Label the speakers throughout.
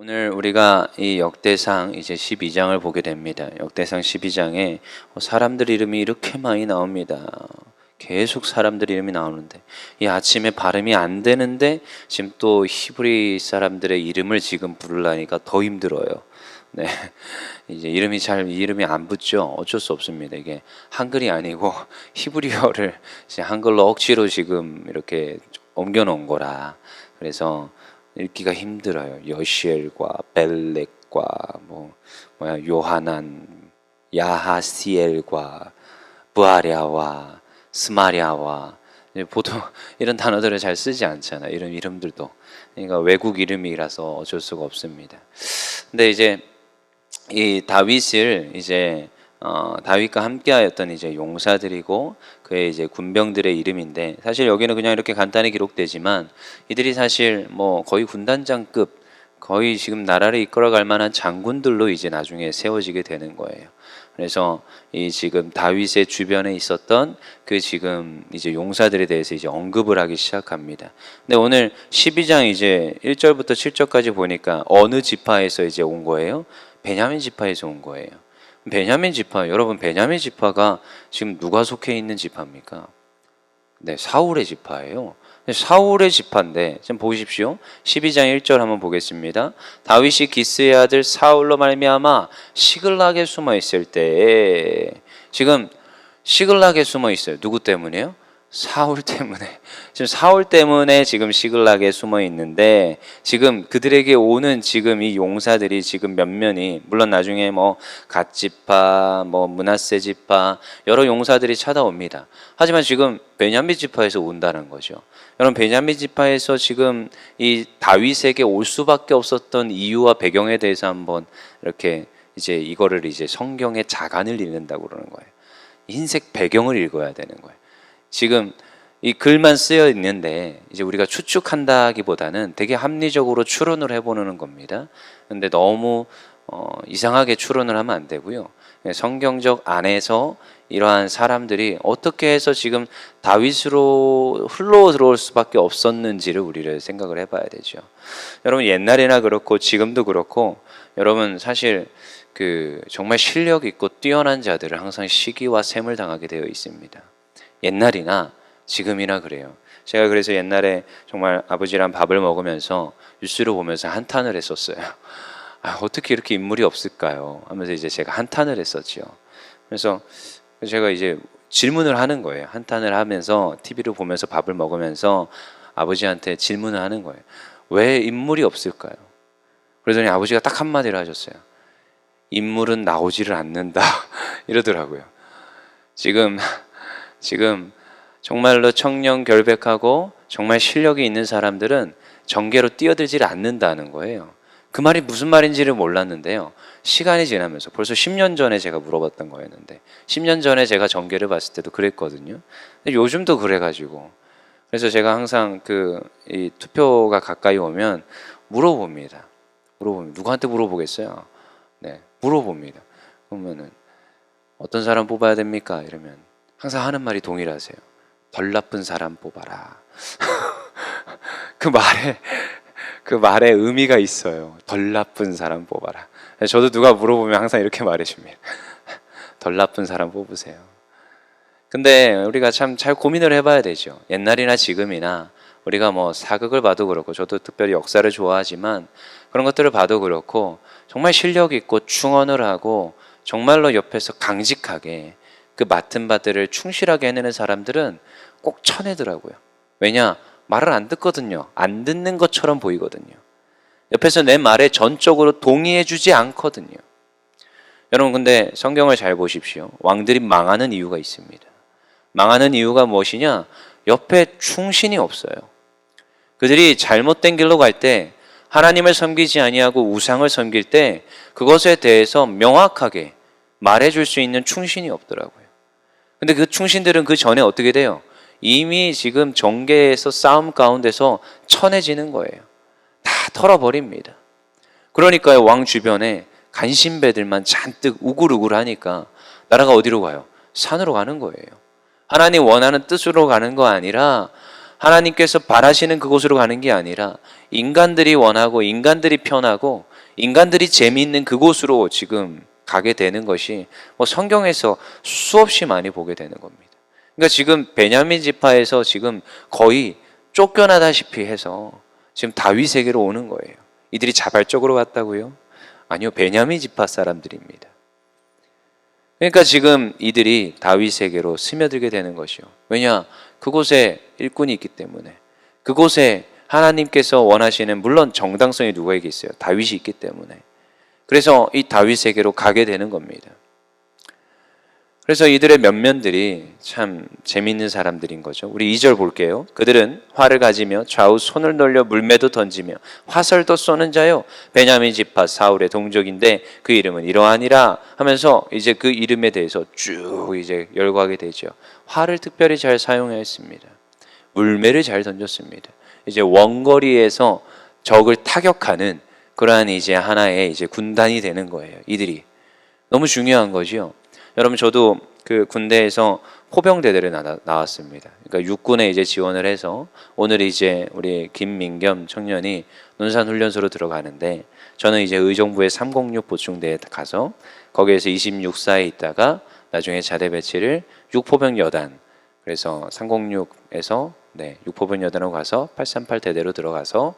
Speaker 1: 오늘 우리가 이 역대상 이제 12장을 보게 됩니다. 역대상 12장에 사람들 이름이 이렇게 많이 나옵니다. 계속 사람들 이름이 나오는데 이 아침에 발음이 안 되는데 지금 또 히브리 사람들의 이름을 지금 부르려니까 더 힘들어요. 네, 이제 이름이 안 붙죠. 어쩔 수 없습니다. 이게 한글이 아니고 히브리어를 이제 한글로 억지로 지금 이렇게 옮겨 놓은 거라. 그래서 읽기가 힘들어요. 여시엘과 벨렉과 요하난, 야하시엘과 부아랴와 스마랴와 보통 이런 단어들을 잘 쓰지 않잖아요. 이런 이름들도. 그러니까 외국 이름이라서 어쩔 수가 없습니다. 근데 이제 이 다윗을 이제 다윗과 함께하였던 이제 용사들이고 그의 이제 군병들의 이름인데, 사실 여기는 그냥 이렇게 간단히 기록되지만 이들이 사실 뭐 거의 군단장급, 거의 지금 나라를 이끌어갈 만한 장군들로 이제 나중에 세워지게 되는 거예요. 그래서 이 지금 다윗의 주변에 있었던 그 지금 이제 용사들에 대해서 이제 언급을 하기 시작합니다. 근데 오늘 12장 이제 1절부터 7절까지 보니까 어느 지파에서 이제 온 거예요? 베냐민 지파에서 온 거예요. 베냐민 지파, 여러분 베냐민 지파가 지금 누가 속해 있는 지파입니까? 네, 사울의 지파예요. 사울의 지파인데 지금 보십시오. 12장 1절 한번 보겠습니다. 다윗이 기스의 아들 사울로 말미암아 시글락에 숨어 있을 때에, 지금 시글락에 숨어 있어요. 누구 때문에요? 사울 때문에. 지금 사울 때문에 지금 시글락에 숨어 있는데, 지금 그들에게 오는 지금 이 용사들이 지금 몇몇이, 물론 나중에 뭐 갓지파, 뭐 므낫세 지파 여러 용사들이 찾아옵니다. 하지만 지금 베냐민 지파에서 온다는 거죠. 여러분, 베냐민 지파에서 지금 이 다윗에게 올 수밖에 없었던 이유와 배경에 대해서 한번 이렇게 이제 이거를 이제 성경의 자간을 읽는다고 그러는 거예요. 흰색 배경을 읽어야 되는 거예요. 지금 이 글만 쓰여 있는데 이제 우리가 추측한다기보다는 되게 합리적으로 추론을 해보는 겁니다. 근데 너무 이상하게 추론을 하면 안 되고요. 성경적 안에서 이러한 사람들이 어떻게 해서 지금 다윗으로 흘러 들어올 수밖에 없었는지를 우리를 생각을 해봐야 되죠. 여러분, 옛날이나 그렇고 지금도 그렇고, 여러분 사실 그 정말 실력 있고 뛰어난 자들은 항상 시기와 샘을 당하게 되어 있습니다. 옛날이나 지금이나 그래요. 제가 그래서 옛날에 정말 아버지랑 밥을 먹으면서 뉴스를 보면서 한탄을 했었어요. 어떻게 이렇게 인물이 없을까요? 하면서 이제 제가 한탄을 했었죠. 그래서 제가 이제 질문을 하는 거예요. 한탄을 하면서 TV를 보면서 밥을 먹으면서 아버지한테 질문을 하는 거예요. 왜 인물이 없을까요? 그러더니 아버지가 딱 한마디를 하셨어요. 인물은 나오지를 않는다 이러더라고요. 지금 정말로 청렴결백하고 정말 실력이 있는 사람들은 정계로 뛰어들지 않는다는 거예요. 그 말이 무슨 말인지를 몰랐는데요. 시간이 지나면서 벌써 10년 전에 제가 물어봤던 거였는데, 10년 전에 제가 정계를 봤을 때도 그랬거든요. 근데 요즘도 그래가지고, 그래서 제가 항상 이 투표가 가까이 오면 물어봅니다. 누구한테 물어보겠어요? 네, 물어봅니다. 그러면은 어떤 사람 뽑아야 됩니까? 이러면 항상 하는 말이 동일하세요. 덜 나쁜 사람 뽑아라. 그 말에 의미가 있어요. 덜 나쁜 사람 뽑아라. 저도 누가 물어보면 항상 이렇게 말해줍니다. 덜 나쁜 사람 뽑으세요. 근데 우리가 참 잘 고민을 해봐야 되죠. 옛날이나 지금이나 우리가 뭐 사극을 봐도 그렇고, 저도 특별히 역사를 좋아하지만 그런 것들을 봐도 그렇고, 정말 실력 있고 충언을 하고 정말로 옆에서 강직하게 그 맡은 바들을 충실하게 해내는 사람들은 꼭 쳐내더라고요. 왜냐? 말을 안 듣거든요. 안 듣는 것처럼 보이거든요. 옆에서 내 말에 전적으로 동의해주지 않거든요. 여러분, 근데 성경을 잘 보십시오. 왕들이 망하는 이유가 있습니다. 망하는 이유가 무엇이냐? 옆에 충신이 없어요. 그들이 잘못된 길로 갈 때, 하나님을 섬기지 아니하고 우상을 섬길 때 그것에 대해서 명확하게 말해줄 수 있는 충신이 없더라고요. 근데 그 충신들은 그 전에 어떻게 돼요? 이미 지금 정계에서 싸움 가운데서 쳐내지는 거예요. 다 털어버립니다. 그러니까요, 왕 주변에 간신배들만 잔뜩 우글우글하니까 나라가 어디로 가요? 산으로 가는 거예요. 하나님 원하는 뜻으로 가는 거 아니라, 하나님께서 바라시는 그곳으로 가는 게 아니라 인간들이 원하고 인간들이 편하고 인간들이 재미있는 그곳으로 지금 가게 되는 것이 뭐 성경에서 수없이 많이 보게 되는 겁니다. 그러니까 지금 베냐민 지파에서 지금 거의 쫓겨나다시피 해서 지금 다윗에게로 오는 거예요. 이들이 자발적으로 왔다고요? 아니요, 베냐민 지파 사람들입니다. 그러니까 지금 이들이 다윗에게로 스며들게 되는 것이요. 왜냐? 그곳에 일꾼이 있기 때문에. 그곳에 하나님께서 원하시는, 물론 정당성이 누구에게 있어요? 다윗이 있기 때문에. 그래서 이 다윗에게로 가게 되는 겁니다. 그래서 이들의 면면들이 참 재미있는 사람들인 거죠. 우리 2절 볼게요. 그들은 활을 가지며 좌우 손을 놀려 물매도 던지며 화살도 쏘는 자요, 베냐민 지파 사울의 동족인데 그 이름은 이러하니라 하면서 이제 그 이름에 대해서 쭉 이제 열거하게 되죠. 활을 특별히 잘 사용했습니다. 물매를 잘 던졌습니다. 이제 원거리에서 적을 타격하는 그러한 이제 하나의 이제 군단이 되는 거예요. 이들이 너무 중요한 거죠. 여러분, 저도 그 군대에서 포병대대를 나왔습니다. 그러니까 육군에 이제 지원을 해서 오늘 이제 우리 김민겸 청년이 논산훈련소로 들어가는데, 저는 이제 의정부의 306 보충대에 가서 거기에서 26사에 있다가 나중에 자대 배치를 6포병 여단, 그래서 306에서 6포병 여단으로 가서 838 대대로 들어가서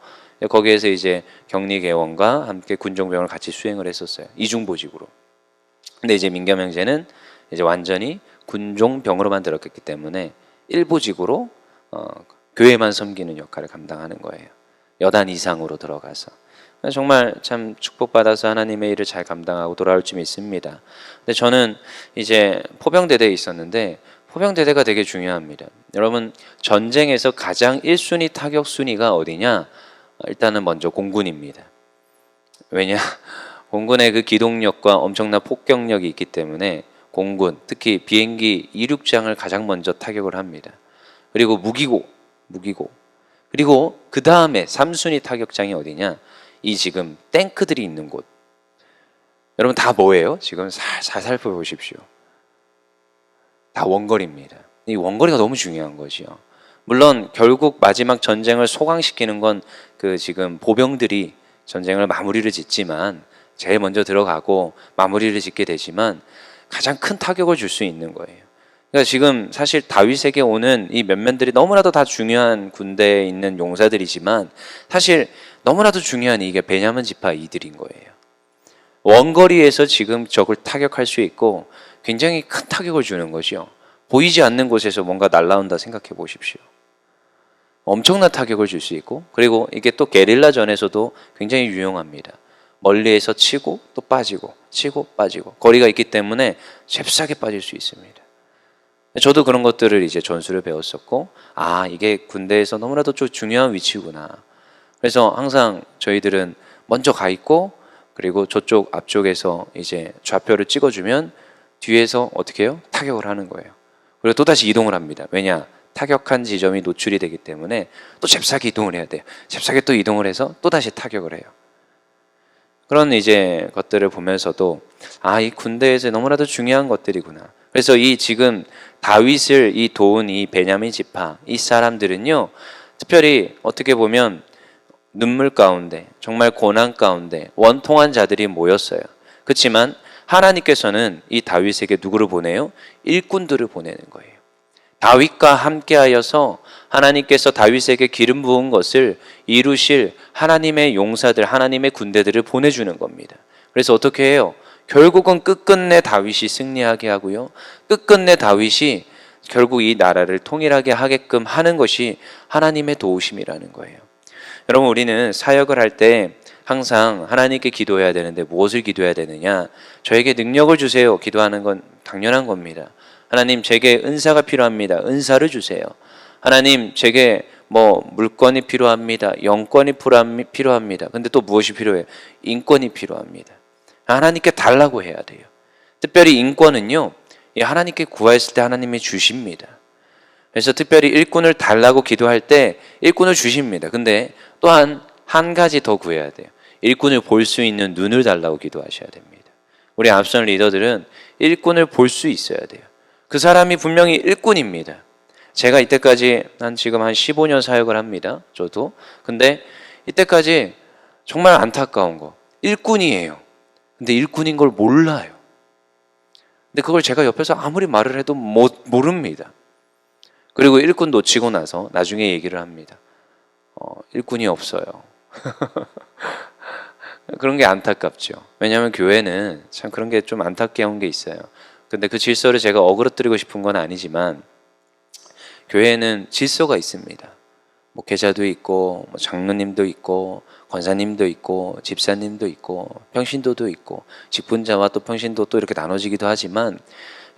Speaker 1: 거기에서 이제 격리개원과 함께 군종병을 같이 수행을 했었어요. 이중보직으로. 근데 이제 민겸 형제는 이제 완전히 군종병으로만 들어갔기 때문에 일보직으로 교회만 섬기는 역할을 감당하는 거예요. 여단 이상으로 들어가서. 정말 참 축복받아서 하나님의 일을 잘 감당하고 돌아올 줄 믿습니다. 근데 저는 이제 포병대대에 있었는데, 포병대대가 되게 중요합니다. 여러분, 전쟁에서 가장 1순위 타격 순위가 어디냐? 일단은 먼저 공군입니다. 왜냐? 공군의 그 기동력과 엄청난 폭격력이 있기 때문에 공군, 특히 비행기 이륙장을 가장 먼저 타격을 합니다. 그리고 무기고. 그리고 그 다음에 3순위 타격장이 어디냐? 이 지금 탱크들이 있는 곳. 여러분, 다 뭐예요? 지금 잘 살펴보십시오. 다 원거리입니다. 이 원거리가 너무 중요한 거지요. 물론 결국 마지막 전쟁을 소강시키는 건 그 지금 보병들이 전쟁을 마무리를 짓지만, 제일 먼저 들어가고 마무리를 짓게 되지만 가장 큰 타격을 줄 수 있는 거예요. 그러니까 지금 사실 다윗에게 오는 이 면면들이 너무나도 다 중요한 군대에 있는 용사들이지만, 사실 너무나도 중요한 이게 베냐민 지파 이들인 거예요. 원거리에서 지금 적을 타격할 수 있고 굉장히 큰 타격을 주는 것이요. 보이지 않는 곳에서 뭔가 날아온다 생각해 보십시오. 엄청난 타격을 줄 수 있고, 그리고 이게 또 게릴라전에서도 굉장히 유용합니다. 멀리에서 치고 또 빠지고 치고 빠지고 거리가 있기 때문에 잽싸게 빠질 수 있습니다. 저도 그런 것들을 이제 전술을 배웠었고, 이게 군대에서 너무나도 좀 중요한 위치구나. 그래서 항상 저희들은 먼저 가 있고, 그리고 저쪽 앞쪽에서 이제 좌표를 찍어주면 뒤에서 어떻게 해요? 타격을 하는 거예요. 그리고 또다시 이동을 합니다. 왜냐? 타격한 지점이 노출이 되기 때문에 또 잽싸게 이동을 해야 돼요. 잽싸게 또 이동을 해서 또다시 타격을 해요. 그런 이제 것들을 보면서도 이 군대에서 너무나도 중요한 것들이구나. 그래서 이 지금 다윗을 이 도운 이 베냐민 지파 이 사람들은요, 특별히 어떻게 보면 눈물 가운데, 정말 고난 가운데 원통한 자들이 모였어요. 그렇지만 하나님께서는 이 다윗에게 누구를 보내요? 일꾼들을 보내는 거예요. 다윗과 함께하여서 하나님께서 다윗에게 기름 부은 것을 이루실 하나님의 용사들, 하나님의 군대들을 보내주는 겁니다. 그래서 어떻게 해요? 결국은 끝끝내 다윗이 승리하게 하고요, 끝끝내 다윗이 결국 이 나라를 통일하게 하게끔 하는 것이 하나님의 도우심이라는 거예요. 여러분, 우리는 사역을 할 때 항상 하나님께 기도해야 되는데 무엇을 기도해야 되느냐? 저에게 능력을 주세요. 기도하는 건 당연한 겁니다. 하나님, 제게 은사가 필요합니다. 은사를 주세요. 하나님, 제게 물건이 필요합니다. 영권이 필요합니다. 근데 또 무엇이 필요해요? 인권이 필요합니다. 하나님께 달라고 해야 돼요. 특별히 인권은요, 하나님께 구했을 때 하나님이 주십니다. 그래서 특별히 일꾼을 달라고 기도할 때 일꾼을 주십니다. 근데 또한 한 가지 더 구해야 돼요. 일꾼을 볼 수 있는 눈을 달라고 기도하셔야 됩니다. 우리 앞선 리더들은 일꾼을 볼 수 있어야 돼요. 그 사람이 분명히 일꾼입니다. 제가 이때까지 지금 한 15년 사역을 합니다. 저도. 근데 이때까지 정말 안타까운 거, 일꾼이에요. 근데 일꾼인 걸 몰라요. 근데 그걸 제가 옆에서 아무리 말을 해도 모릅니다. 그리고 일꾼 놓치고 나서 나중에 얘기를 합니다. 일꾼이 없어요. 그런 게 안타깝죠. 왜냐하면 교회는 참 그런 게 좀 안타까운 게 있어요. 근데 그 질서를 제가 어그러뜨리고 싶은 건 아니지만 교회에는 질서가 있습니다. 목회자도 있고 장로님도 있고 권사님도 있고 집사님도 있고 평신도도 있고 직분자와 또 평신도 또 이렇게 나눠지기도 하지만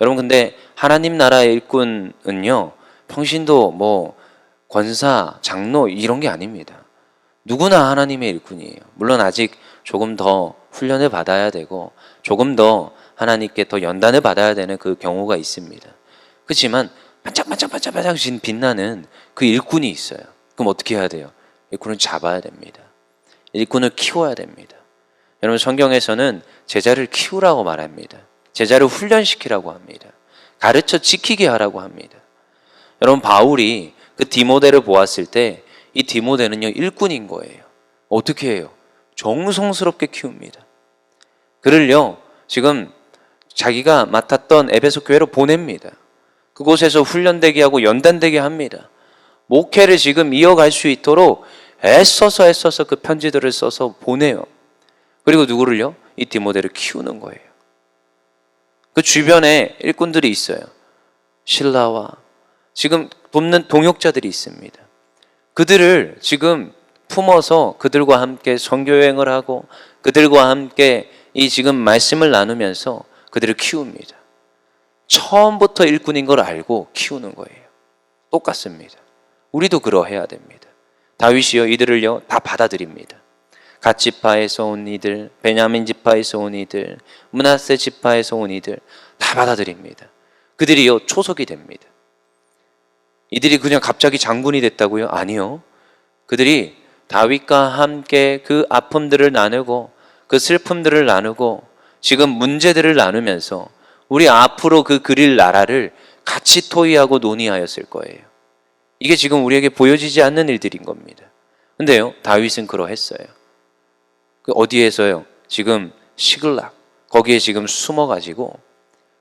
Speaker 1: 여러분 근데 하나님 나라의 일꾼은요 평신도 권사 장로 이런 게 아닙니다. 누구나 하나님의 일꾼이에요. 물론 아직 조금 더 훈련을 받아야 되고 조금 더 하나님께 더 연단을 받아야 되는 그 경우가 있습니다. 그렇지만 반짝반짝 빛나는 그 일꾼이 있어요. 그럼 어떻게 해야 돼요? 일꾼을 잡아야 됩니다. 일꾼을 키워야 됩니다. 여러분 성경에서는 제자를 키우라고 말합니다. 제자를 훈련시키라고 합니다. 가르쳐 지키게 하라고 합니다. 여러분 바울이 그 디모데를 보았을 때 이 디모데는요 일꾼인 거예요. 어떻게 해요? 정성스럽게 키웁니다. 그를요 지금 자기가 맡았던 에베소 교회로 보냅니다. 그곳에서 훈련되게 하고 연단되게 합니다. 목회를 지금 이어갈 수 있도록 애써서 그 편지들을 써서 보내요. 그리고 누구를요? 이 디모데를 키우는 거예요. 그 주변에 일꾼들이 있어요. 신라와 지금 돕는 동역자들이 있습니다. 그들을 지금 품어서 그들과 함께 선교여행을 하고 그들과 함께 이 지금 말씀을 나누면서 그들을 키웁니다. 처음부터 일꾼인 걸 알고 키우는 거예요. 똑같습니다. 우리도 그러해야 됩니다. 다윗이요 이들을요 다 받아들입니다. 갓 지파에서 온 이들, 베냐민 지파에서 온 이들, 므낫세 지파에서 온 이들 다 받아들입니다. 그들이요 초석이 됩니다. 이들이 그냥 갑자기 장군이 됐다고요? 아니요. 그들이 다윗과 함께 그 아픔들을 나누고 그 슬픔들을 나누고 지금 문제들을 나누면서 우리 앞으로 그 그릴 나라를 같이 토의하고 논의하였을 거예요. 이게 지금 우리에게 보여지지 않는 일들인 겁니다. 근데요 다윗은 그러했어요. 어디에서요? 지금 시글락 거기에 지금 숨어가지고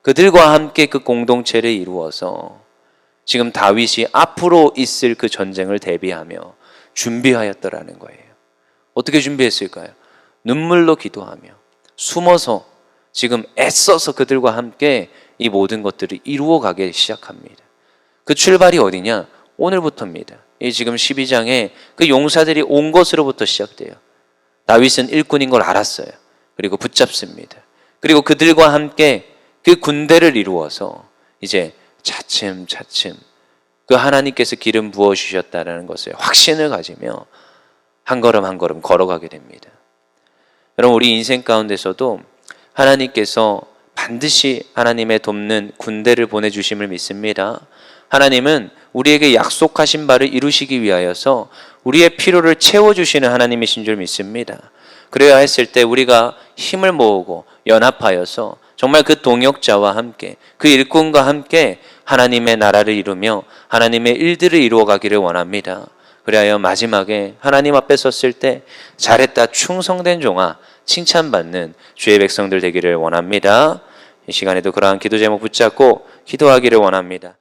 Speaker 1: 그들과 함께 그 공동체를 이루어서 지금 다윗이 앞으로 있을 그 전쟁을 대비하며 준비하였더라는 거예요. 어떻게 준비했을까요? 눈물로 기도하며 숨어서 지금 애써서 그들과 함께 이 모든 것들을 이루어가기 시작합니다. 그 출발이 어디냐? 오늘부터입니다. 이 지금 12장에 그 용사들이 온 것으로부터 시작돼요. 다윗은 일꾼인 걸 알았어요. 그리고 붙잡습니다. 그리고 그들과 함께 그 군대를 이루어서 이제 차츰차츰 그 하나님께서 기름 부어주셨다는 것을 확신을 가지며 한 걸음 한 걸음 걸어가게 됩니다. 여러분 우리 인생 가운데서도 하나님께서 반드시 하나님의 돕는 군대를 보내주심을 믿습니다. 하나님은 우리에게 약속하신 바를 이루시기 위하여서 우리의 필요를 채워주시는 하나님이신 줄 믿습니다. 그래야 했을 때 우리가 힘을 모으고 연합하여서 정말 그 동역자와 함께 그 일꾼과 함께 하나님의 나라를 이루며 하나님의 일들을 이루어가기를 원합니다. 그래야 마지막에 하나님 앞에 섰을 때 잘했다 충성된 종아 칭찬받는 주의 백성들 되기를 원합니다. 이 시간에도 그러한 기도 제목 붙잡고 기도하기를 원합니다.